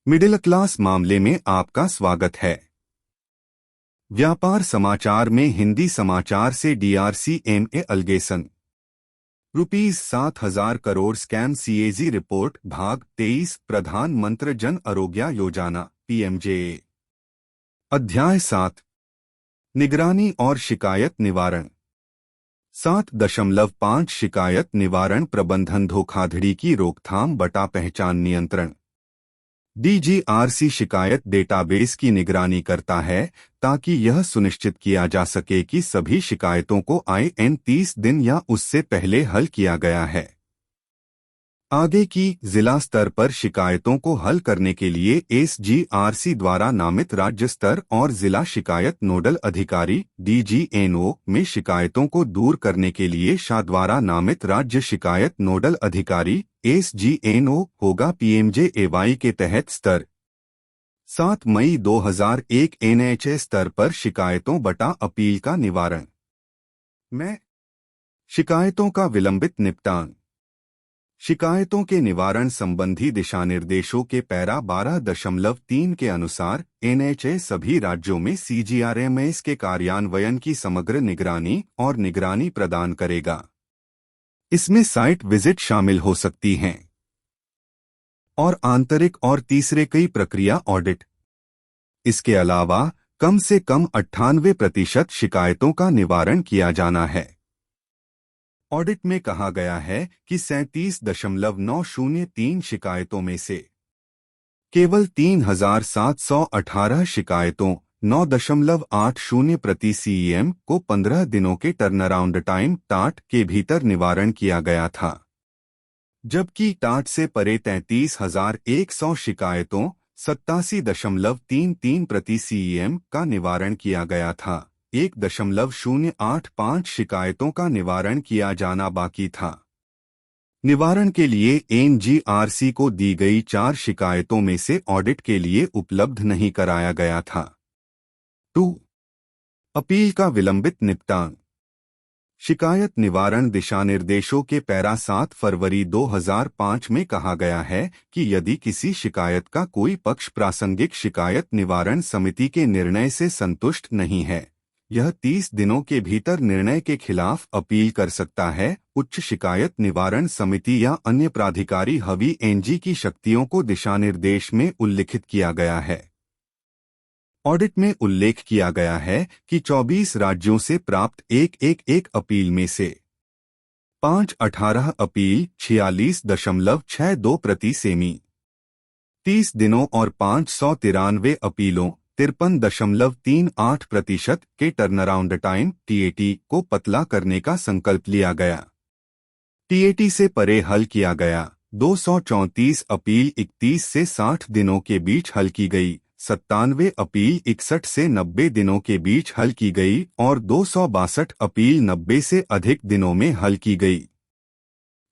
Middle class मामले में आपका स्वागत है। व्यापार समाचार में हिंदी समाचार से DRCMA allegation ₹7,000 scam CAG report भाग 23 प्रधानमंत्री जन आरोग्य योजना PMJA। अध्याय 7 निगरानी और शिकायत निवारण 7.5 शिकायत निवारण प्रबंधन धोखाधड़ी की रोकथाम बटा पहचान नियंत्रण। DGRC शिकायत डेटाबेस की निगरानी करता है ताकि यह सुनिश्चित किया जा सके कि सभी शिकायतों को IN 30 दिन या उससे पहले हल किया गया है। आगे की जिला स्तर पर शिकायतों को हल करने के लिए SGRC द्वारा नामित राज्य स्तर और जिला शिकायत नोडल अधिकारी DGNO में शिकायतों को दूर करने के लिए शाह द्वारा नामित राज्य शिकायत नोडल अधिकारी SGNO होगा। PMJAY के तहत स्तर 7 मई 2001 NHA स्तर पर शिकायतों बटा अपील का निवारण में शिकायतों का विलंबित निपटान। शिकायतों के निवारण संबंधी दिशानिर्देशों के पैरा 12.3 के अनुसार NHA सभी राज्यों में CGRMS के कार्यान्वयन की समग्र निगरानी और निगरानी प्रदान करेगा। इसमें साइट विजिट शामिल हो सकती हैं और आंतरिक और तीसरे कई प्रक्रिया ऑडिट। इसके अलावा कम से कम 98% शिकायतों का निवारण किया जाना है। ऑडिट में कहा गया है कि 37.903 शिकायतों में से केवल 3,718 शिकायतों 9.80 CEM को 15 दिनों के टर्नअराउंड टाइम टाट के भीतर निवारण किया गया था, जबकि टाट से परे 33,100 शिकायतों 87.33 CEM का निवारण किया गया था। 1.085 शिकायतों का निवारण किया जाना बाकी था। निवारण के लिए NGRC को दी गई 4 शिकायतों में से ऑडिट के लिए उपलब्ध नहीं कराया गया था। 2. अपील का विलंबित निपटान। शिकायत निवारण दिशानिर्देशों के पैरा 7 फरवरी 2005 में कहा गया है कि यदि किसी शिकायत का कोई पक्ष प्रासंगिक शिकायत निवारण समिति के निर्णय से संतुष्ट नहीं है, यह 30 दिनों के भीतर निर्णय के खिलाफ अपील कर सकता है। उच्च शिकायत निवारण समिति या अन्य प्राधिकारी हवी NG की शक्तियों को दिशानिर्देश में उल्लिखित किया गया है। ऑडिट में उल्लेख किया गया है कि 24 राज्यों से प्राप्त 111 अपील में से 518 अपील 46.62 सेमी 30 दिनों और 593 अपीलों 53.38% के टर्नअराउंड टाइम TAT को पतला करने का संकल्प लिया गया। TAT से परे हल किया गया। 234 अपील 31 से 60 दिनों के बीच हल की गई, 97 अपील 61 से 90 दिनों के बीच हल की गई और 262 अपील 90 से अधिक दिनों में हल की गई।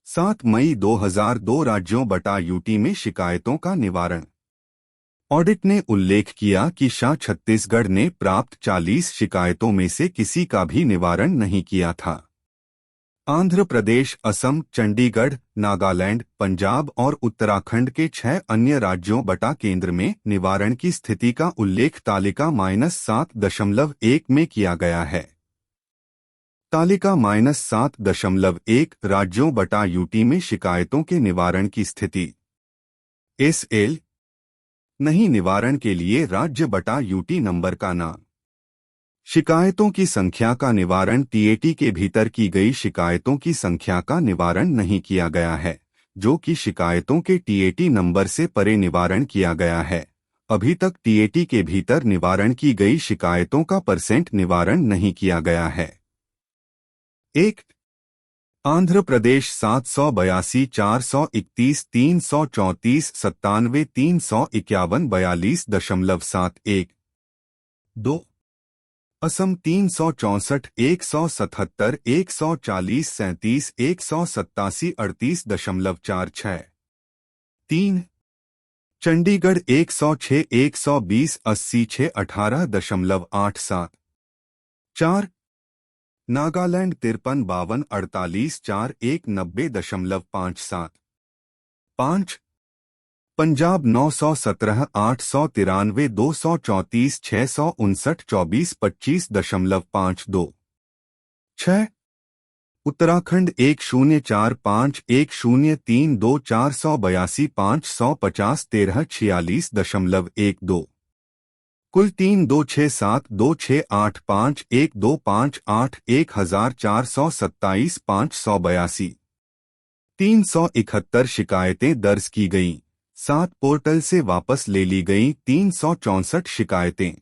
7 मई 2002 राज्यों बटा UT में शिकायतों का निवारण। ऑडिट ने उल्लेख किया कि शाह छत्तीसगढ़ ने प्राप्त 40 शिकायतों में से किसी का भी निवारण नहीं किया था। आंध्र प्रदेश, असम, चंडीगढ़, नागालैंड, पंजाब और उत्तराखंड के 6 अन्य राज्यों बटा केंद्र में निवारण की स्थिति का उल्लेख तालिका -7.1 में किया गया है। तालिका -7.1 राज्यों बटा UT में शिकायतों के निवारण की स्थिति। SL नहीं निवारण के लिए राज्य बटा UT नंबर का नाम। शिकायतों की संख्या का निवारण TAT के भीतर की गई शिकायतों की संख्या का निवारण नहीं किया गया है, जो कि शिकायतों के TAT नंबर से परे निवारण किया गया है। अभी तक TAT के भीतर निवारण की गई शिकायतों का % निवारण नहीं किया गया है। 1. आंध्र प्रदेश 782 431 334 97 351 42.71। 2. असम 364 177 140 37 187 38.46। 3. चंडीगढ़ 106 120 80 18.87। 4. नागालैंड 53 52 48 4 1 90.57। 5. पंजाब 917 893 234 659 24 25.52 6। उत्तराखंड 1045 1032 482 550 13 46.12। कुल 3267 2685 1427 582 371 शिकायतें दर्ज की गईं। 7 पोर्टल से वापस ले ली गईं 364 शिकायतें।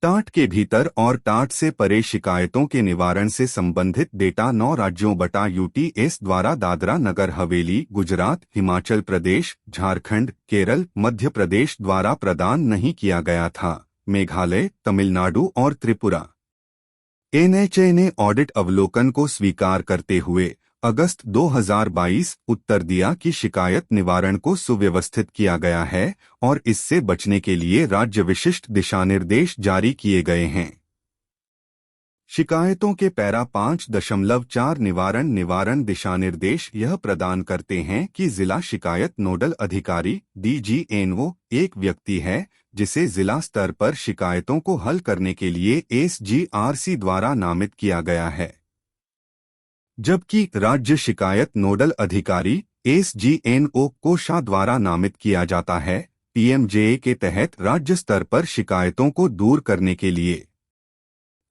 टाट के भीतर और टाट से परे शिकायतों के निवारण से संबंधित डेटा 9 राज्यों बटा यूटीएस द्वारा दादरा नगर हवेली, गुजरात, हिमाचल प्रदेश, झारखंड, केरल, मध्य प्रदेश द्वारा प्रदान नहीं किया गया था। मेघालय, तमिलनाडु और त्रिपुरा। एनएचए ने ऑडिट अवलोकन को स्वीकार करते हुए अगस्त 2022 उत्तर दिया कि शिकायत निवारण को सुव्यवस्थित किया गया है और इससे बचने के लिए राज्य विशिष्ट दिशानिर्देश जारी किए गए हैं। शिकायतों के पैरा 5.4 निवारण दिशानिर्देश यह प्रदान करते हैं कि जिला शिकायत नोडल अधिकारी DGNO एक व्यक्ति है जिसे जिला स्तर पर शिकायतों को हल करने के लिए SGRC द्वारा नामित किया गया है, जबकि राज्य शिकायत नोडल अधिकारी SGNO को शाह द्वारा नामित किया जाता है। PMJA के तहत राज्य स्तर पर शिकायतों को दूर करने के लिए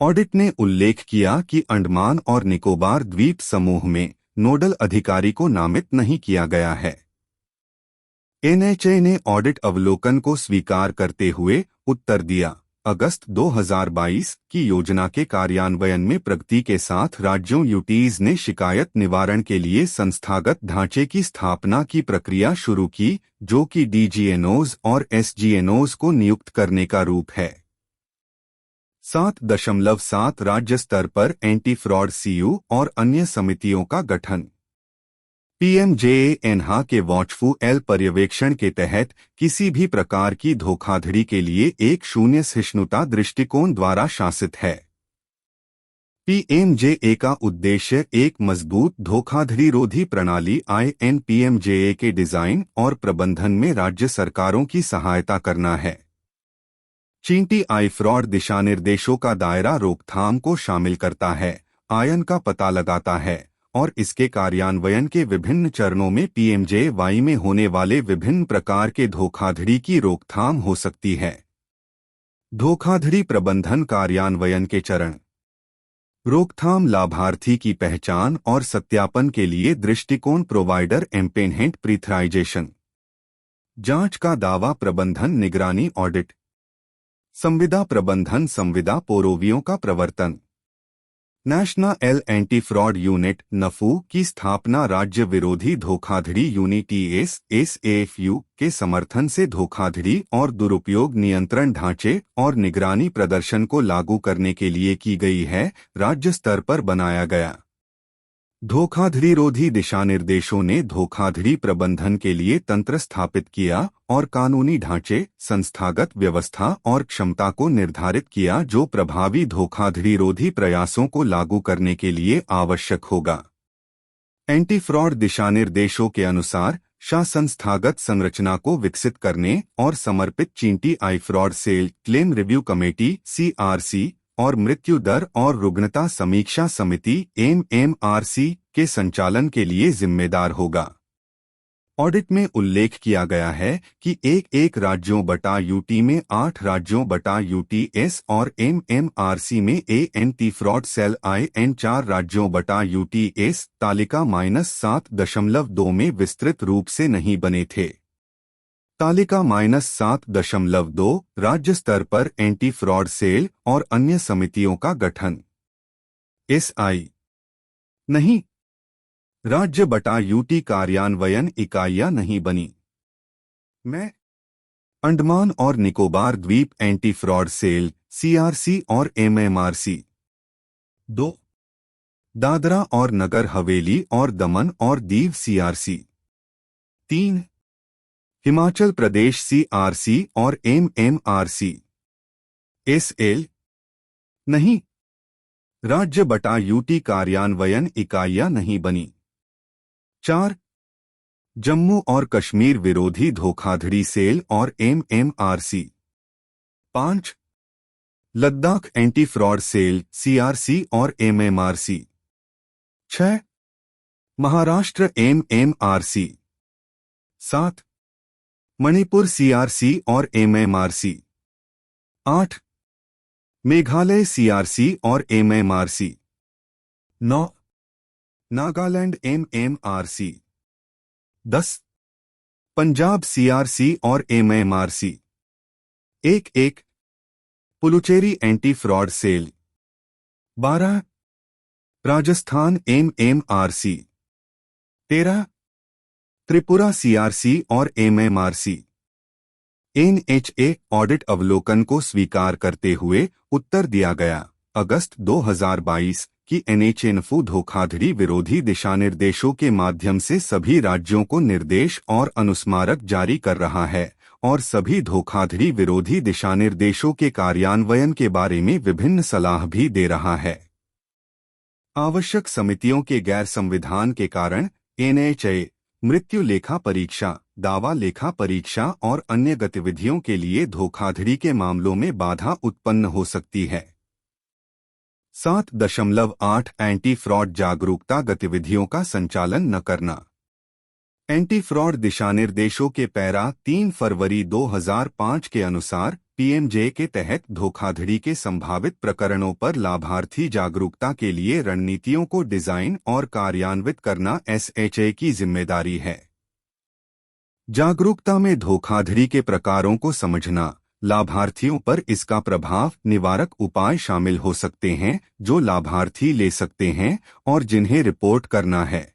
ऑडिट ने उल्लेख किया कि अंडमान और निकोबार द्वीप समूह में नोडल अधिकारी को नामित नहीं किया गया है। एनएचए ने ऑडिट अवलोकन को स्वीकार करते हुए उत्तर दिया। अगस्त 2022 की योजना के कार्यान्वयन में प्रगति के साथ राज्यों यूटीज ने शिकायत निवारण के लिए संस्थागत ढांचे की स्थापना की प्रक्रिया शुरू की, जो कि DGNOs और SGNOs को नियुक्त करने का रूप है। 7.7 राज्य स्तर पर एंटी फ्रॉड CU और अन्य समितियों का गठन। PMJA-NHA के वॉचफुल पर्यवेक्षण के तहत किसी भी प्रकार की धोखाधड़ी के लिए एक शून्य सहिष्णुता दृष्टिकोण द्वारा शासित है। PMJA का उद्देश्य एक मजबूत धोखाधड़ी-रोधी प्रणाली INPMJA के डिजाइन और प्रबंधन में राज्य सरकारों की सहायता करना है। चींटी आई फ्रॉड दिशानिर्देशों का दायरा रोकथाम को शामिल करता है, आयन का पता लगाता है और इसके कार्यान्वयन के विभिन्न चरणों में PMJAY में होने वाले विभिन्न प्रकार के धोखाधड़ी की रोकथाम हो सकती है। धोखाधड़ी प्रबंधन कार्यान्वयन के चरण। रोकथाम लाभार्थी की पहचान और सत्यापन के लिए दृष्टिकोण प्रोवाइडर एम्पेनहेंट प्रीथराइजेशन। जांच का दावा प्रबंधन निगरानी ऑडिट। संविदा प्रबंधन संविदा पोरोवियों का प्रवर्तन। National anti fraud unit NFU की स्थापना राज्य विरोधी धोखाधड़ी यूनिट SAFU के समर्थन से धोखाधड़ी और दुरुपयोग नियंत्रण ढांचे और निगरानी प्रदर्शन को लागू करने के लिए की गई है। राज्य स्तर पर बनाया गया धोखाधड़ी रोधी दिशानिर्देशों ने धोखाधड़ी प्रबंधन के लिए तंत्र स्थापित किया और कानूनी ढांचे, संस्थागत व्यवस्था और क्षमता को निर्धारित किया जो प्रभावी धोखाधड़ी रोधी प्रयासों को लागू करने के लिए आवश्यक होगा। एंटी फ्रॉड दिशानिर्देशों के अनुसार संस्थागत संरचना को विकसित करने और समर्पित चींटी आई fraud cell, claim review committee CRC और मृत्यु दर और रुग्णता समीक्षा समिति MMRC के संचालन के लिए जिम्मेदार होगा। ऑडिट में उल्लेख किया गया है कि एक राज्यों बटा यूटी में 8 राज्यों बटा UTS और MMRC में एंटी फ्रॉड सेल IN 4 राज्यों बटा UTS तालिका -7.2 में विस्तृत रूप से नहीं बने थे। तालिका -7.2 राज्य स्तर पर एंटी फ्रॉड सेल और अन्य समितियों का गठन। SI नहीं राज्य बटा यूटी कार्यान्वयन इकाइयां नहीं बनी। मैं अंडमान और निकोबार द्वीप एंटी फ्रॉड सेल CRC और MMRC। 2 दादरा और नगर हवेली और दमन और दीव CRC। 3 हिमाचल प्रदेश CRC और MMRC। SL नहीं राज्य बटा यूटी कार्यान्वयन इकाइयां नहीं बनी। 4 जम्मू और कश्मीर विरोधी धोखाधड़ी सेल और MMRC। 5. Ladakh anti fraud cell CRC और MMRC। 6. Maharashtra MMRC। 7. Manipur CRC और MMRC। 8. मेघालय CRC और MMRC। 9. Nagaland MMRC। 10. Punjab CRC और MMRC। 1. Puducherry anti fraud cell. 12. Rajasthan MMRC। 13. Tripura CRC और MMRC। NHA ऑडिट अवलोकन को स्वीकार करते हुए उत्तर दिया गया। अगस्त 2022 की NHA धोखाधड़ी विरोधी दिशानिर्देशों के माध्यम से सभी राज्यों को निर्देश और अनुस्मारक जारी कर रहा है और सभी धोखाधड़ी विरोधी दिशानिर्देशों के कार्यान्वयन के बारे में विभिन्न सलाह भी दे रहा है। आवश्यक समितियों के गैर संविधान के कारण NHA मृत्यु लेखा परीक्षा, दावा लेखा परीक्षा और अन्य गतिविधियों के लिए धोखाधड़ी के मामलों में बाधा उत्पन्न हो सकती है। 7.8 एंटी फ्रॉड जागरूकता गतिविधियों का संचालन न करना। एंटी फ्रॉड दिशानिर्देशों के पैरा 3 फरवरी 2005 के अनुसार PMJ के तहत धोखाधड़ी के संभावित प्रकरणों पर लाभार्थी जागरूकता के लिए रणनीतियों को डिजाइन और कार्यान्वित करना SHA की जिम्मेदारी है। जागरूकता में धोखाधड़ी के प्रकारों को समझना, लाभार्थियों पर इसका प्रभाव, निवारक उपाय शामिल हो सकते हैं जो लाभार्थी ले सकते हैं और जिन्हें रिपोर्ट करना है।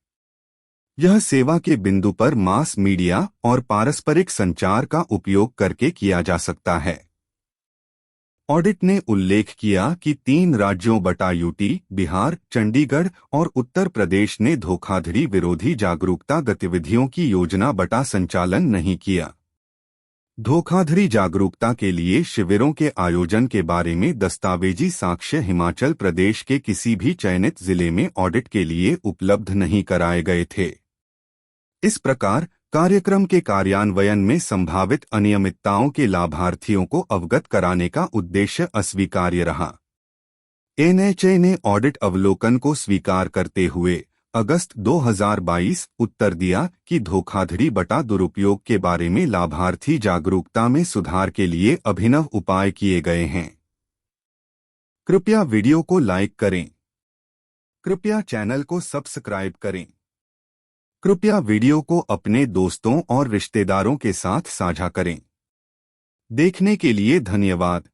यह सेवा के बिंदु पर मास मीडिया और पारस्परिक संचार का उपयोग करके किया जा सकता है। ऑडिट ने उल्लेख किया कि 3 राज्यों UT, बिहार, चंडीगढ़ और उत्तर प्रदेश ने धोखाधड़ी विरोधी जागरूकता गतिविधियों की योजना संचालन नहीं किया। धोखाधड़ी जागरूकता के लिए शिविरों के आयोजन के बारे में दस्तावेजी साक्ष्य हिमाचल प्रदेश के किसी भी चयनित जिले में ऑडिट के लिए उपलब्ध नहीं कराए गए थे। इस प्रकार कार्यक्रम के कार्यान्वयन में संभावित अनियमितताओं के लाभार्थियों को अवगत कराने का उद्देश्य अस्वीकार्य रहा। NHA ने ऑडिट अवलोकन को स्वीकार करते हुए अगस्त 2022 उत्तर दिया कि धोखाधड़ी दुरुपयोग के बारे में लाभार्थी जागरूकता में सुधार के लिए अभिनव उपाय किए गए हैं। कृपया वीडियो को लाइक करें। कृपया चैनल को सब्सक्राइब करें। कृपया वीडियो को अपने दोस्तों और रिश्तेदारों के साथ साझा करें। देखने के लिए धन्यवाद।